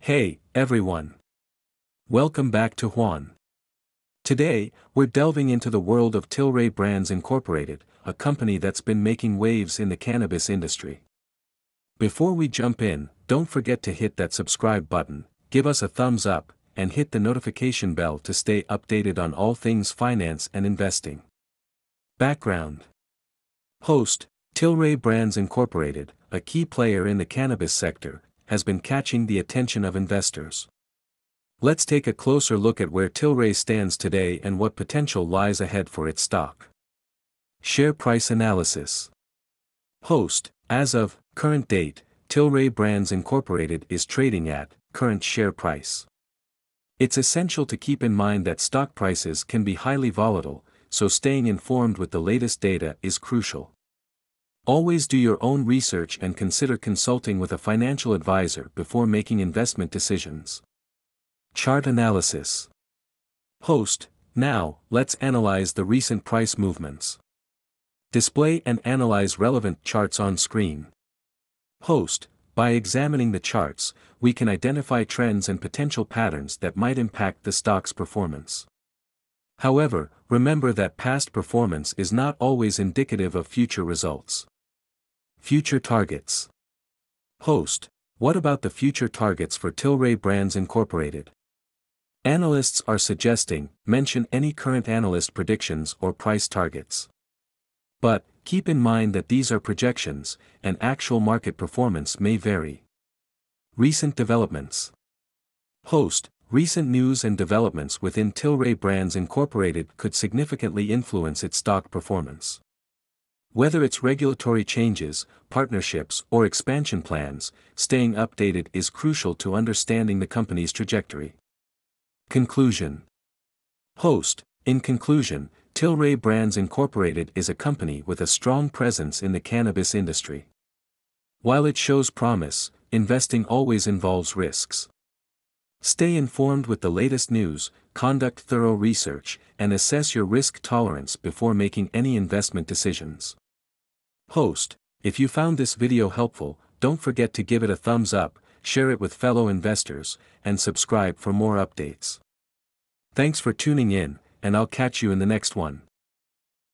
Hey, everyone. Welcome back to Juan. Today, we're delving into the world of Tilray Brands Incorporated, a company that's been making waves in the cannabis industry. Before we jump in, don't forget to hit that subscribe button, give us a thumbs up, and hit the notification bell to stay updated on all things finance and investing. Background. Host, Tilray Brands Incorporated, a key player in the cannabis sector, has been catching the attention of investors. Let's take a closer look at where Tilray stands today and what potential lies ahead for its stock. Share price analysis. Host, as of current date, Tilray Brands Incorporated is trading at current share price. It's essential to keep in mind that stock prices can be highly volatile, so staying informed with the latest data is crucial. Always do your own research and consider consulting with a financial advisor before making investment decisions. Chart analysis. Host, now, let's analyze the recent price movements. Display and analyze relevant charts on screen. Host, by examining the charts, we can identify trends and potential patterns that might impact the stock's performance. However, remember that past performance is not always indicative of future results. Future targets. Host, what about the future targets for Tilray Brands Incorporated? Analysts are suggesting, mention any current analyst predictions or price targets. But, keep in mind that these are projections, and actual market performance may vary. Recent developments. Host, recent news and developments within Tilray Brands Incorporated could significantly influence its stock performance. Whether it's regulatory changes, partnerships, or expansion plans, staying updated is crucial to understanding the company's trajectory. Conclusion. Host, in conclusion, Tilray Brands Incorporated is a company with a strong presence in the cannabis industry. While it shows promise, investing always involves risks. Stay informed with the latest news, conduct thorough research, and assess your risk tolerance before making any investment decisions. Host, if you found this video helpful, don't forget to give it a thumbs up, share it with fellow investors, and subscribe for more updates. Thanks for tuning in, and I'll catch you in the next one.